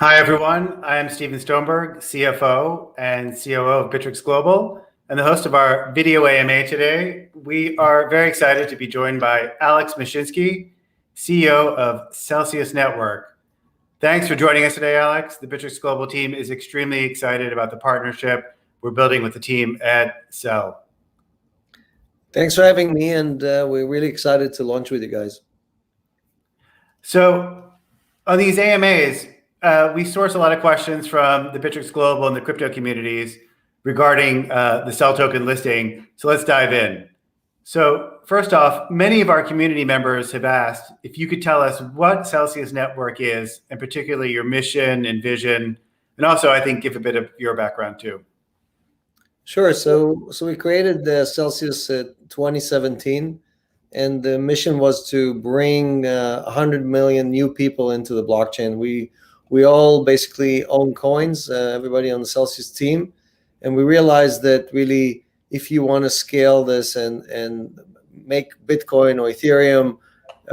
Hi, everyone. I am Steven Stoneberg, CFO and COO of Bittrex Global, and the host of our video AMA today. We are very excited to be joined by Alex Mashinsky, CEO of Celsius Network. Thanks for joining us today, Alex. The Bittrex Global team is extremely excited about the partnership we're building with the team at Cell. Thanks for having me, and we're really excited to launch with you guys. So on these AMAs, we source a lot of questions from the Bittrex Global and the crypto communities regarding the Cell token listing. So let's dive in. So first off, many of our community members have asked if you could tell us what Celsius Network is, and particularly your mission and vision, and also I think give a bit of your background too. Sure. So we created the Celsius in 2017, and the mission was to bring 100 million new people into the blockchain. We all basically own coins, everybody on the Celsius team, and we realized that really, if you want to scale this and make Bitcoin or Ethereum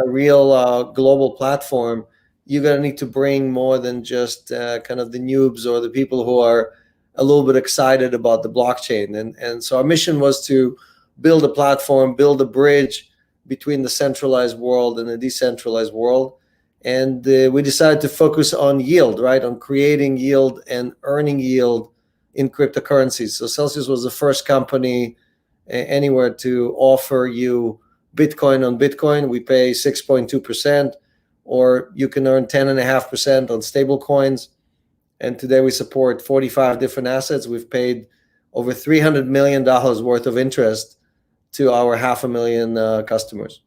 a real global platform, you're going to need to bring more than just kind of the noobs or the people who are a little bit excited about the blockchain. And so our mission was to build a platform, build a bridge between the centralized world and the decentralized world. And we decided to focus on yield, right? On creating yield and earning yield in cryptocurrencies. So Celsius was the first company anywhere to offer you Bitcoin on Bitcoin. We pay 6.2%, or you can earn 10.5% on stable coins. And today we support 45 different assets. We've paid over $300 million worth of interest to our 500,000 customers.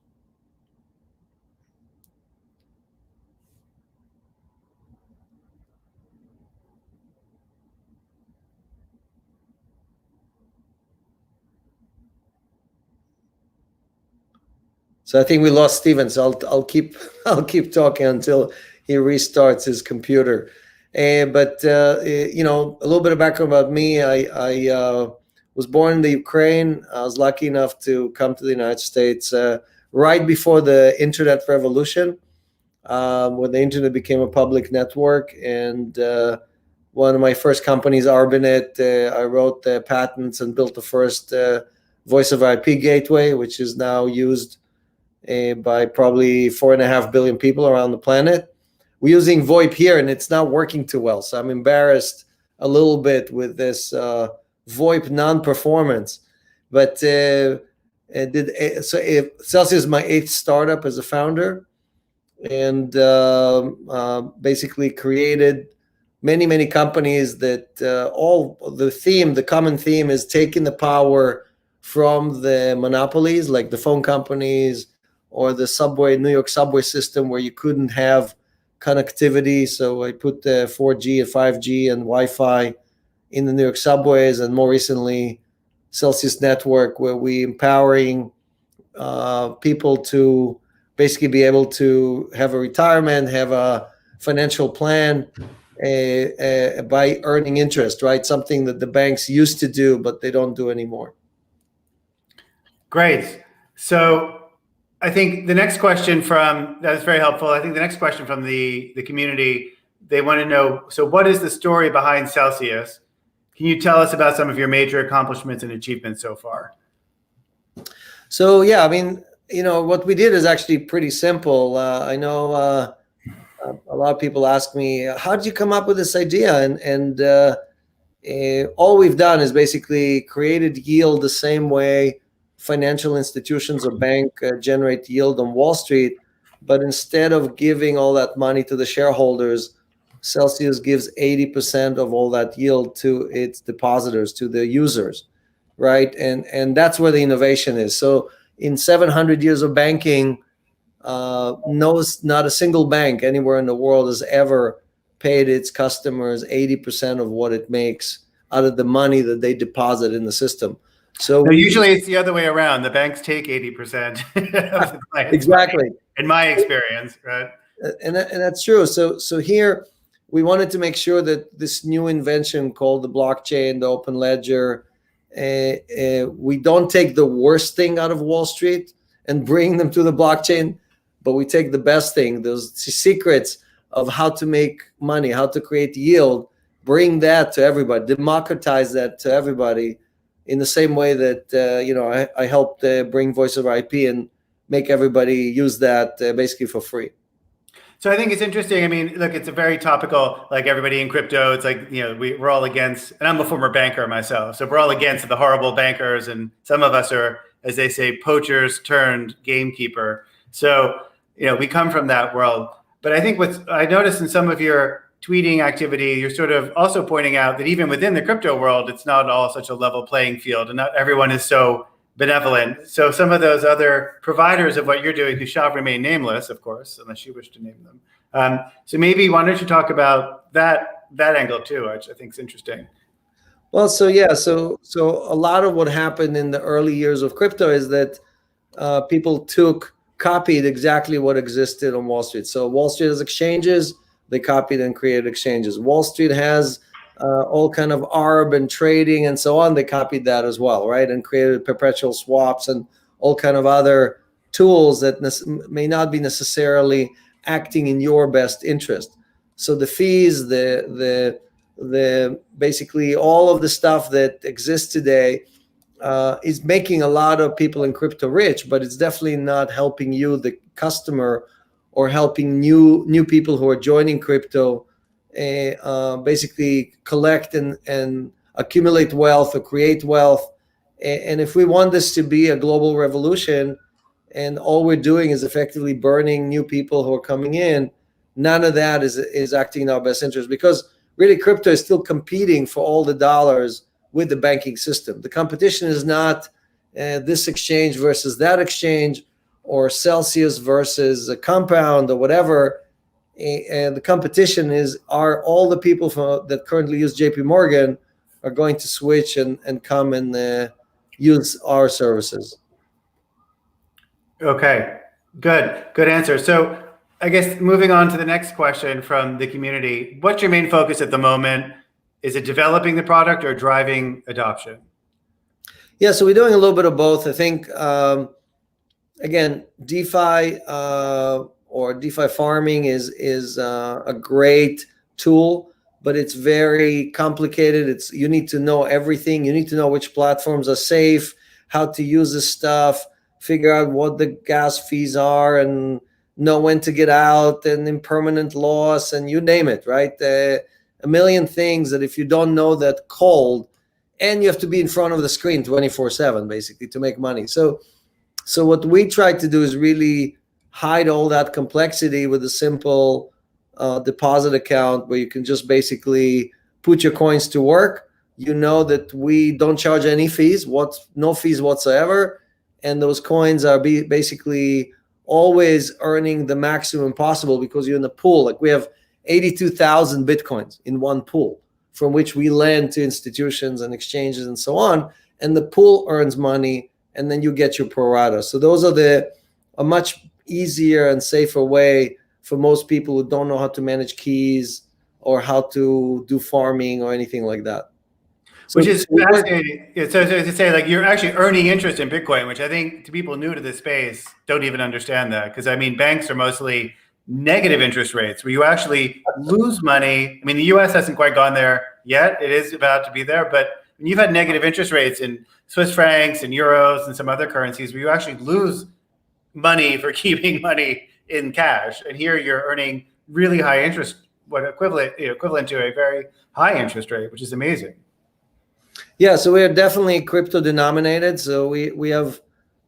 So I think we lost Steven, so I'll keep talking until he restarts his computer. But you know, a little bit of background about me. I was born in the Ukraine. I was lucky enough to come to the United States right before the internet revolution, when the internet became a public network. And one of my first companies, Arbanet, I wrote the patents and built the first voice over IP gateway, which is now used by probably 4.5 billion people around the planet. We're using VoIP here, and it's not working too well. So I'm embarrassed a little bit with this VoIP non-performance. But Celsius is my 8th startup as a founder, and basically created many companies that all the common theme is taking the power from the monopolies like the phone companies or the New York subway system, where you couldn't have connectivity. So I put the 4G and 5G and Wi-Fi in the New York subways, and more recently Celsius Network, where we empowering people to basically be able to have a retirement, have a financial plan by earning interest, right? Something that the banks used to do, but they don't do anymore. Great. So I think the next question that is very helpful. I think the next question from the community, they want to know, so what is the story behind Celsius? Can you tell us about some of your major accomplishments and achievements so far? So yeah, I mean, you know, what we did is actually pretty simple. I know a lot of people ask me, how did you come up with this idea? And all we've done is basically created yield the same way financial institutions or bank generate yield on Wall Street, but instead of giving all that money to the shareholders, Celsius gives 80% of all that yield to its depositors, to the users, right? And that's where the innovation is. So in 700 years of banking, not a single bank anywhere in the world has ever paid its customers 80% of what it makes out of the money that they deposit in the system. So usually it's the other way around. The banks take 80% of the clients. Exactly. In my experience, right? And that's true. So here we wanted to make sure that this new invention called the blockchain, the open ledger, we don't take the worst thing out of Wall Street and bring them to the blockchain, but we take the best thing, those secrets of how to make money, how to create yield, bring that to everybody, democratize that to everybody in the same way that I helped bring voice over IP and make everybody use that basically for free. So I think it's interesting. I mean, look, it's a very topical, like everybody in crypto, it's like, we're all against, and I'm a former banker myself, so we're all against the horrible bankers, and some of us are, as they say, poachers turned gamekeeper. So, we come from that world. But I think I noticed in some of your tweeting activity, you're sort of also pointing out that even within the crypto world, it's not all such a level playing field, and not everyone is so benevolent. So some of those other providers of what you're doing, who shall remain nameless, of course, unless you wish to name them. So maybe why don't you talk about that angle too, which I think is interesting. Well, so a lot of what happened in the early years of crypto is that people copied exactly what existed on Wall Street. So Wall Street has exchanges, they copied and created exchanges. Wall Street has all kind of arb and trading and so on. They copied that as well, right? And created perpetual swaps and all kind of other tools that may not be necessarily acting in your best interest. So the fees, the basically all of the stuff that exists today is making a lot of people in crypto rich, but it's definitely not helping you, the customer, or helping new people who are joining crypto basically collect and accumulate wealth or create wealth. And if we want this to be a global revolution, and all we're doing is effectively burning new people who are coming in, none of that is acting in our best interest, because really crypto is still competing for all the dollars with the banking system. The competition is not this exchange versus that exchange, or Celsius versus a Compound or whatever. And the competition are all the people that currently use JP Morgan are going to switch and come and use our services. Okay, good answer. So I guess moving on to the next question from the community, what's your main focus at the moment? Is it developing the product or driving adoption? Yeah, so we're doing a little bit of both. I think, again, DeFi or DeFi farming is a great tool, but it's very complicated. You need to know everything. You need to know which platforms are safe, how to use this stuff, figure out what the gas fees are, and know when to get out, and impermanent loss, and you name it, right? A million things that if you don't know that cold, and you have to be in front of the screen 24/7 basically to make money. So what we try to do is really hide all that complexity with a simple deposit account where you can just basically put your coins to work. You know that we don't charge any fees, no fees whatsoever, and those coins are basically always earning the maximum possible because you're in a pool. Like we have 82,000 Bitcoins in one pool from which we lend to institutions and exchanges and so on, and the pool earns money, and then you get your pro rata. So those are a much easier and safer way for most people who don't know how to manage keys or how to do farming or anything like that. Which is fascinating. So to say, like, you're actually earning interest in Bitcoin, which I think to people new to this space don't even understand that. Because I mean, banks are mostly negative interest rates where you actually lose money. I mean, the US hasn't quite gone there yet. It is about to be there. But you've had negative interest rates in Swiss francs and euros and some other currencies where you actually lose money for keeping money in cash. And here you're earning really high interest, equivalent to a very high interest rate, which is amazing. Yeah, so we are definitely crypto denominated. So we have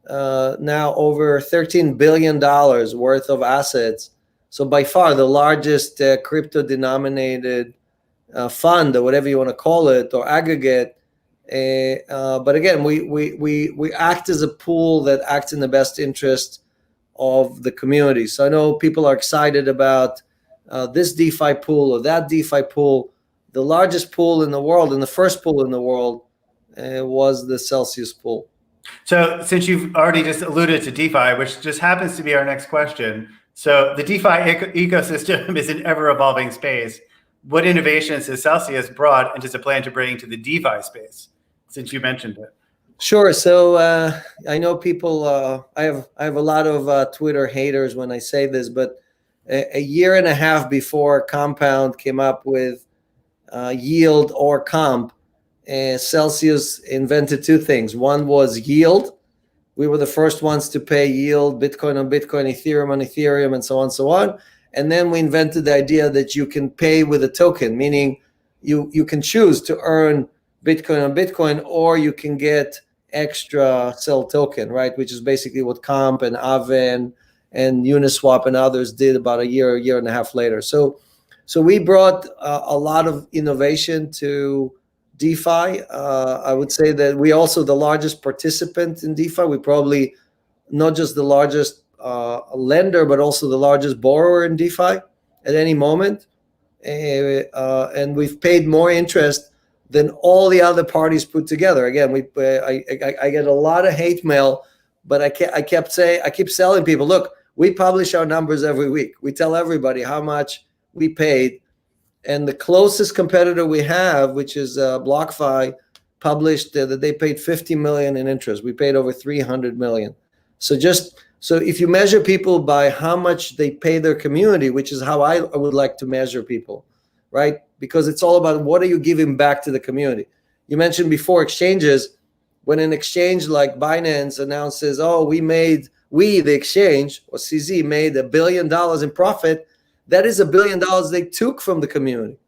now over $13 billion worth of assets. So by far the largest crypto denominated fund, or whatever you want to call it, or aggregate. But again, we act as a pool that acts in the best interest of the community. So I know people are excited about this DeFi pool or that DeFi pool. The largest pool in the world, and the first pool in the world, was the Celsius pool. So since you've already just alluded to DeFi, which just happens to be our next question. So the DeFi ecosystem is an ever-evolving space. What innovations has Celsius brought and does it plan to bring to the DeFi space, since you mentioned it? Sure. So I know people, I have a lot of Twitter haters when I say this, but a year and a half before Compound came up with yield or comp, Celsius invented two things. One was yield. We were the first ones to pay yield, Bitcoin on Bitcoin, Ethereum on Ethereum, and so on and so on. And then we invented the idea that you can pay with a token, meaning you can choose to earn Bitcoin on Bitcoin, or you can get extra cell token, right? Which is basically what Comp and Aave and Uniswap and others did about a year and a half later. So we brought a lot of innovation to DeFi. I would say that we also the largest participant in DeFi. We probably not just the largest lender, but also the largest borrower in DeFi at any moment. And we've paid more interest than all the other parties put together. Again, I get a lot of hate mail, but I keep telling people, look, we publish our numbers every week. We tell everybody how much we paid. And the closest competitor we have, which is BlockFi, published that they paid 50 million in interest. We paid over 300 million. So if you measure people by how much they pay their community, which is how I would like to measure people, right? Because it's all about what are you giving back to the community. You mentioned before exchanges. When an exchange like Binance announces, oh, the exchange or CZ made $1 billion in profit, that is $1 billion they took from the community.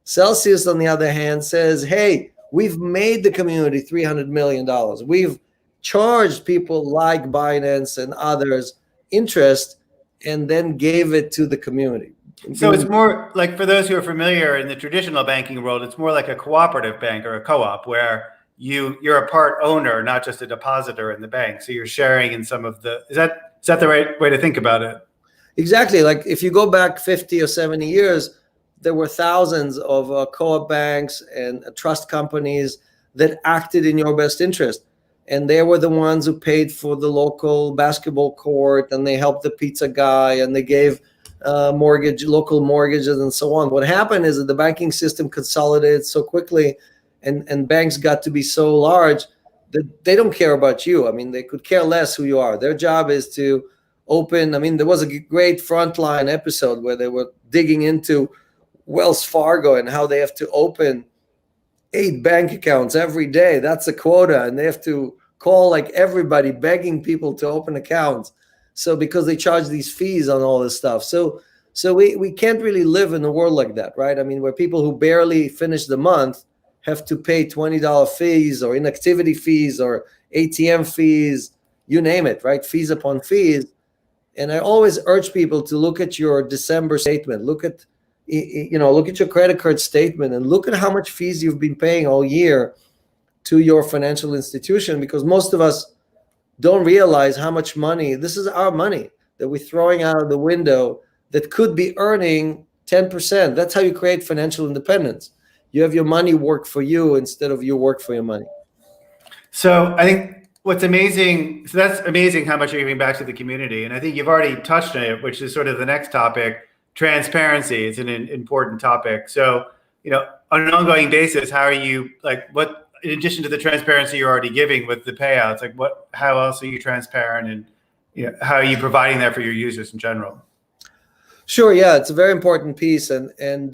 Celsius, on the other hand, says, hey, we've made the community $300 million. We've charged people like Binance and others interest and then gave it to the community. So it's more like, for those who are familiar in the traditional banking world, it's more like a cooperative bank or a co-op where you're a part owner, not just a depositor in the bank. So you're sharing in some of the, is that the right way to think about it? Exactly. Like if you go back 50 or 70 years, there were thousands of co-op banks and trust companies that acted in your best interest. And they were the ones who paid for the local basketball court, and they helped the pizza guy, and they gave local mortgages and so on. What happened is that the banking system consolidated so quickly and banks got to be so large that they don't care about you. I mean, they could care less who you are. Their job is to open. I mean, there was a great Frontline episode where they were digging into Wells Fargo and how they have to open 8 bank accounts every day. That's a quota. And they have to call like everybody, begging people to open accounts. So because they charge these fees on all this stuff. So we can't really live in a world like that, right? I mean, where people who barely finish the month have to pay $20 fees or inactivity fees or ATM fees, you name it, right? Fees upon fees. And I always urge people to look at your December statement, look at your credit card statement, and look at how much fees you've been paying all year to your financial institution, because most of us don't realize how much money, this is our money that we're throwing out of the window that could be earning 10%. That's how you create financial independence. You have your money work for you instead of you work for your money. So I think what's amazing, so that's amazing how much you're giving back to the community. And I think you've already touched on it, which is sort of the next topic. Transparency is an important topic. So, on an ongoing basis, how are you, what, in addition to the transparency you're already giving with the payouts, how else are you transparent, and how are you providing that for your users in general? Sure. Yeah, it's a very important piece. And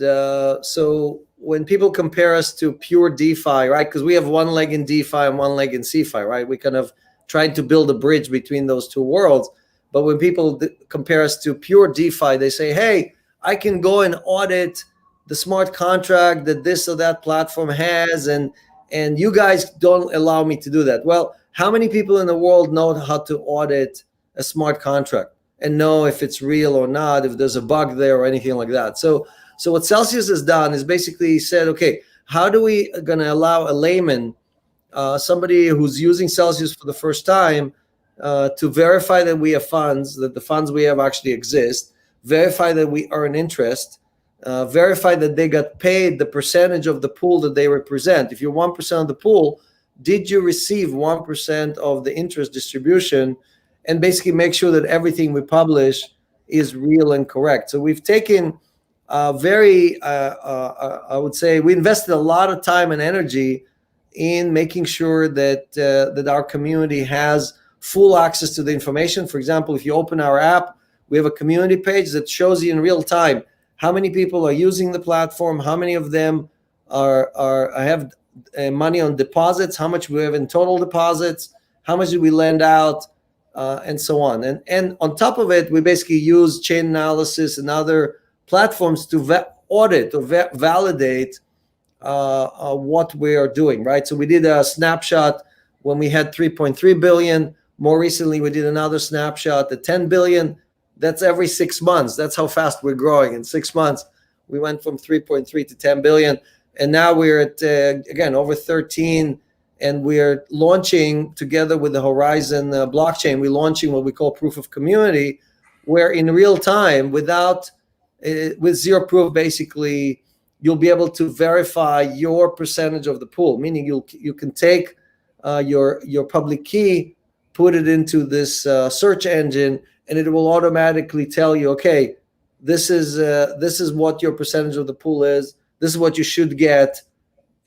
so when people compare us to pure DeFi, right? Because we have one leg in DeFi and one leg in CeFi, right? We kind of tried to build a bridge between those two worlds. But when people compare us to pure DeFi, they say, hey, I can go and audit the smart contract that this or that platform has, and you guys don't allow me to do that. Well, how many people in the world know how to audit a smart contract and know if it's real or not, if there's a bug there or anything like that? So what Celsius has done is basically said, okay, how do we going to allow a layman, somebody who's using Celsius for the first time, to verify that we have funds, that the funds we have actually exist, verify that we earn interest, verify that they got paid the percentage of the pool that they represent. If you're 1% of the pool, did you receive 1% of the interest distribution? And basically make sure that everything we publish is real and correct. So we've taken I would say we invested a lot of time and energy in making sure that our community has full access to the information. For example, if you open our app, We have a community page that shows you in real time how many people are using the platform, how many of them have money on deposits, how much we have in total deposits, how much do we lend out, and so on. And on top of it, we basically use chain analysis and other platforms to audit or validate what we are doing, right? So we did a snapshot when we had 3.3 billion. More recently, we did another snapshot at 10 billion. That's every 6 months. That's how fast we're growing. In 6 months, we went from 3.3 to 10 billion. And now we're at, again, over 13. And we're launching together with the Horizon blockchain, we're launching what we call proof of community, where in real time, with zero proof, basically, you'll be able to verify your percentage of the pool, meaning you can take your public key, put it into this search engine, and it will automatically tell you, okay, this is what your percentage of the pool is. This is what you should get,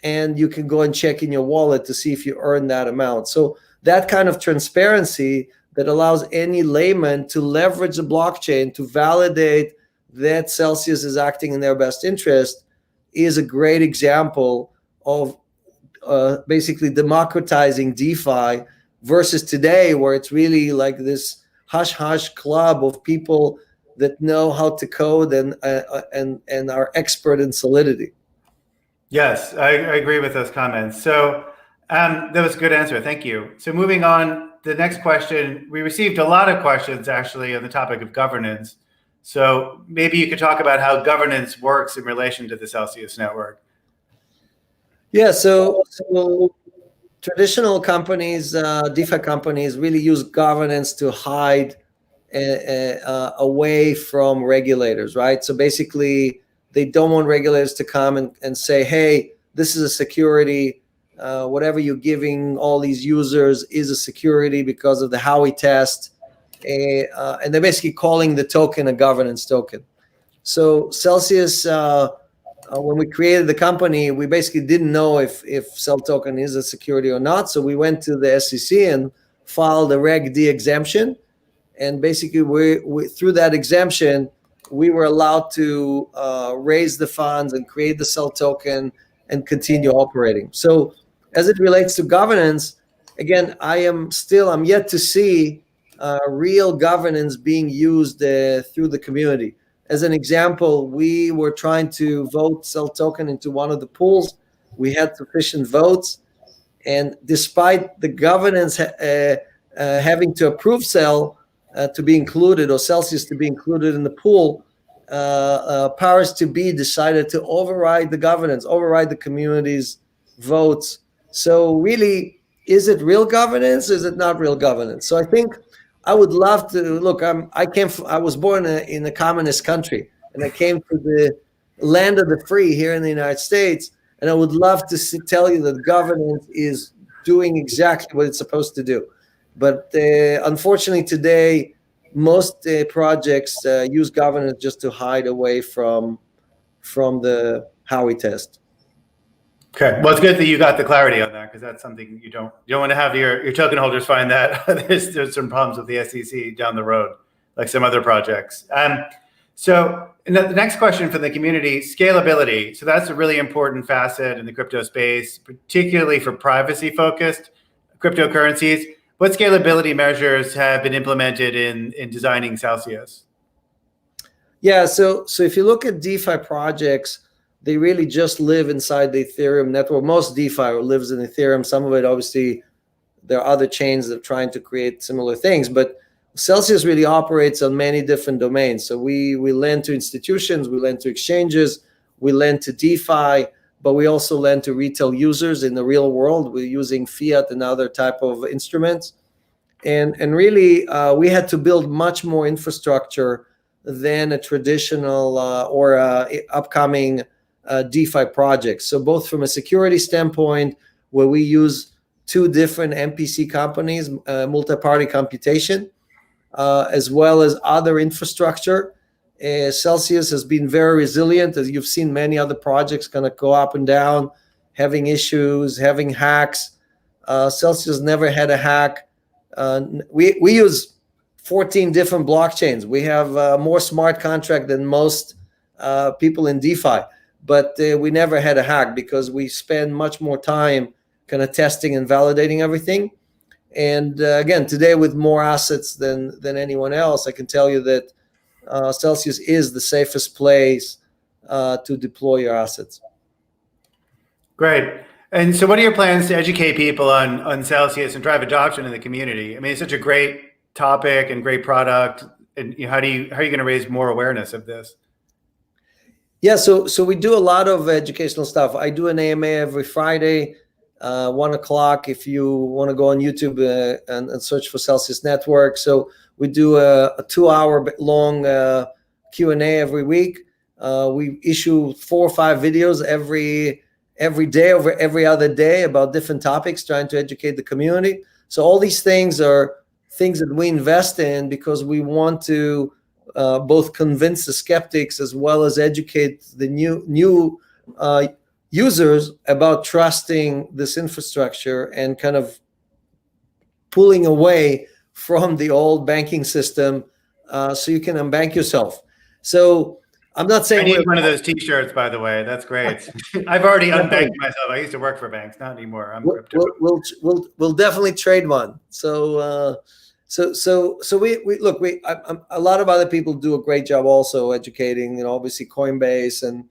and you can go and check in your wallet to see if you earn that amount. So that kind of transparency that allows any layman to leverage the blockchain to validate that Celsius is acting in their best interest is a great example of basically democratizing DeFi versus today, where it's really like this hush-hush club of people that know how to code and are expert in Solidity. Yes, I agree with those comments. So that was a good answer. Thank you. So moving on, the next question, we received a lot of questions actually on the topic of governance. So maybe you could talk about how governance works in relation to the Celsius network. Yeah, so traditional companies, DeFi companies, really use governance to hide away from regulators, right? So basically, they don't want regulators to come and say, hey, this is a security. Whatever you're giving all these users is a security because of the Howey test. And they're basically calling the token a governance token. So Celsius, when we created the company, we basically didn't know if Cell token is a security or not. So we went to the SEC and filed a Reg D exemption. And basically, we through that exemption, we were allowed to raise the funds and create the Cell token and continue operating. So as it relates to governance, again, I'm yet to see real governance being used through the community. As an example, we were trying to vote Cell token into one of the pools. We had sufficient votes. And despite the governance having to approve Cell to be included, or Celsius to be included in the pool, powers to be decided to override the governance, override the community's votes. So really, is it real governance? Is it not real governance? So I think I would love to look. I was born in a communist country, and I came to the land of the free here in the United States. And I would love to tell you that governance is doing exactly what it's supposed to do. But unfortunately, today most projects use governance just to hide away from the Howey test. Okay, well, it's good that you got the clarity on that, because that's something you don't want to have your token holders find that there's some problems with the SEC down the road, like some other projects. So the next question from the community, scalability. So that's a really important facet in the crypto space, particularly for privacy-focused cryptocurrencies. What scalability measures have been implemented in designing Celsius? Yeah, so if you look at DeFi projects, they really just live inside the Ethereum network. Most DeFi lives in Ethereum. Some of it, obviously, there are other chains that are trying to create similar things, but Celsius really operates on many different domains. So we lend to institutions, we lend to exchanges, we lend to DeFi, but we also lend to retail users in the real world. We're using fiat and other type of instruments. And really, we had to build much more infrastructure than a traditional or upcoming DeFi projects. So both from a security standpoint, where we use two different MPC companies, multi-party computation, as well as other infrastructure. Celsius has been very resilient. As you've seen, many other projects kind of go up and down, having issues, having hacks. Celsius never had a hack. We use 14 different blockchains. We have more smart contract than most people in DeFi, but we never had a hack because we spend much more time kind of testing and validating everything. And again, today with more assets than anyone else, I can tell you that Celsius is the safest place to deploy your assets. Great. And so what are your plans to educate people on Celsius and drive adoption in the community? I mean, it's such a great topic and great product. And how are you going to raise more awareness of this? Yeah, so we do a lot of educational stuff. I do an AMA every Friday, 1 o'clock. If you want to go on YouTube and search for Celsius Network. So we do a 2-hour long Q&A every week. We issue 4 or 5 videos every day, over every other day, about different topics, trying to educate the community. So all these things are things that we invest in because we want to both convince the skeptics as well as educate the new users about trusting this infrastructure and kind of pulling away from the old banking system so you can unbank yourself. So I'm not saying I need one of those T-shirts, by the way. That's great. I've already unbanked myself. I used to work for banks, not anymore. I'm crypto. We'll definitely trade one. So we look. A lot of other people do a great job also educating. You know, obviously Coinbase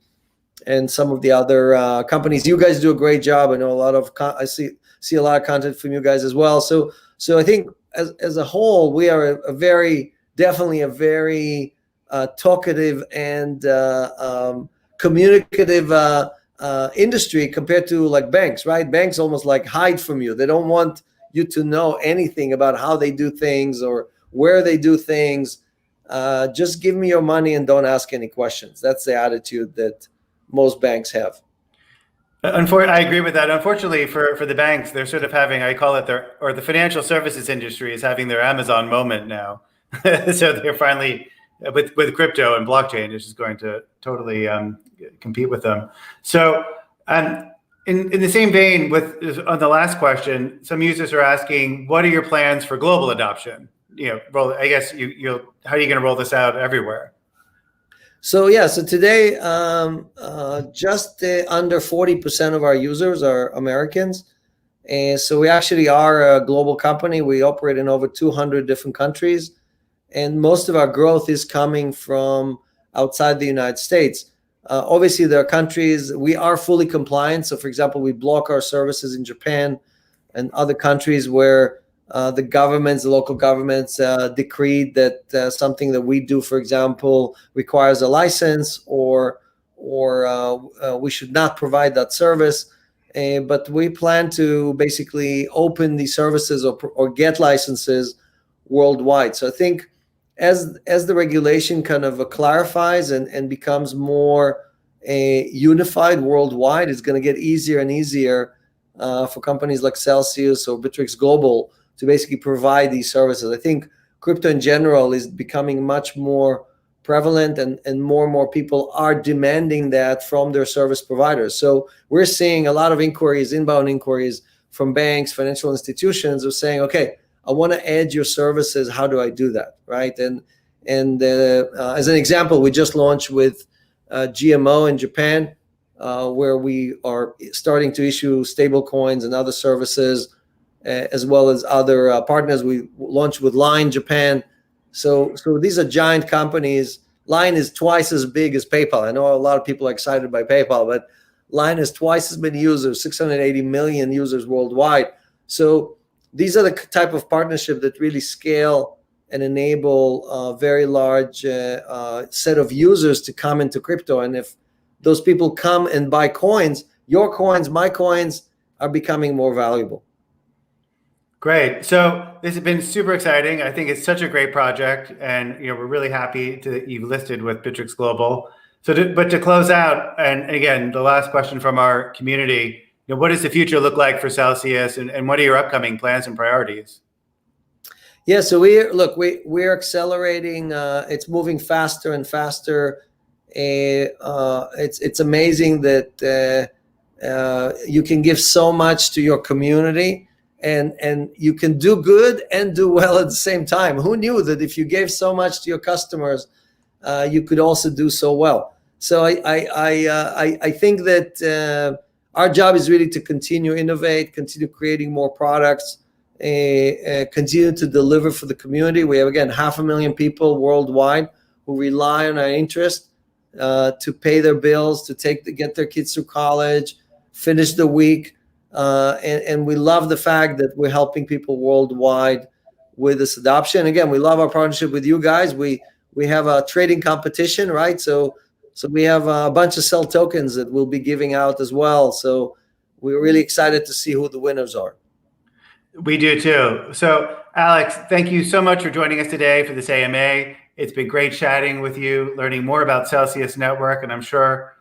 and some of the other companies. You guys do a great job. I know a lot of I see a lot of content from you guys as well. So I think as a whole, we are definitely a very talkative and communicative industry compared to like banks, right? Banks almost like hide from you. They don't want you to know anything about how they do things or where they do things. Just give me your money and don't ask any questions. That's the attitude that most banks have. I agree with that. Unfortunately for the banks, they're sort of having, I call it the financial services industry is having their Amazon moment now. So they're finally, with crypto and blockchain, is just going to totally compete with them. So in the same vein, on the last question, some users are asking, what are your plans for global adoption? I guess how are you going to roll this out everywhere? So today, just under 40% of our users are Americans. And so we actually are a global company. We operate in over 200 different countries. And most of our growth is coming from outside the United States. Obviously, there are countries we are fully compliant. So, for example, we block our services in Japan and other countries where the local governments decreed that something that we do, for example, requires a license or we should not provide that service. But we plan to basically open these services or get licenses worldwide. So I think as the regulation kind of clarifies and becomes more unified worldwide, it's going to get easier and easier for companies like Celsius or Bittrex Global to basically provide these services. I think crypto in general is becoming much more prevalent and more people are demanding that from their service providers. So we're seeing a lot of inbound inquiries from banks, financial institutions who are saying, okay, I want to add your services. How do I do that, right? And as an example, we just launched with GMO in Japan, where we are starting to issue stable coins and other services, as well as other partners. We launched with Line Japan. So these are giant companies. Line is twice as big as PayPal. I know a lot of people are excited by PayPal, but Line has twice as many users, 680 million users worldwide. So these are the type of partnership that really scale and enable a very large set of users to come into crypto. And if those people come and buy coins, your coins, my coins are becoming more valuable. Great. So this has been super exciting. I think it's such a great project, and we're really happy that you've listed with Bittrex Global. But to close out, and again, the last question from our community, what does the future look like for Celsius, and what are your upcoming plans and priorities? Yeah, so we're accelerating. It's moving faster and faster. It's amazing that you can give so much to your community and you can do good and do well at the same time. Who knew that if you gave so much to your customers, you could also do so well? So I think that our job is really to continue innovate, continue creating more products, continue to deliver for the community. We have, again, 500,000 people worldwide who rely on our interest to pay their bills, to get their kids through college, finish the week. And we love the fact that we're helping people worldwide with this adoption. Again, we love our partnership with you guys. We have a trading competition, right? So we have a bunch of cell tokens that we'll be giving out as well. So we're really excited to see who the winners are. We do too. So Alex, thank you so much for joining us today for this AMA. It's been great chatting with you, learning more about Celsius Network, and I'm sure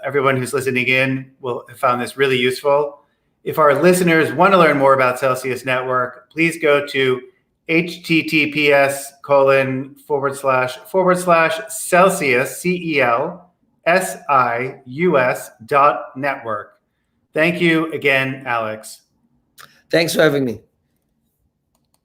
everyone who's listening in will have found this really useful. If our listeners want to learn more about Celsius Network, please go to https://Celsius, CELSIUS.network. Thank you again, Alex. Thanks for having me.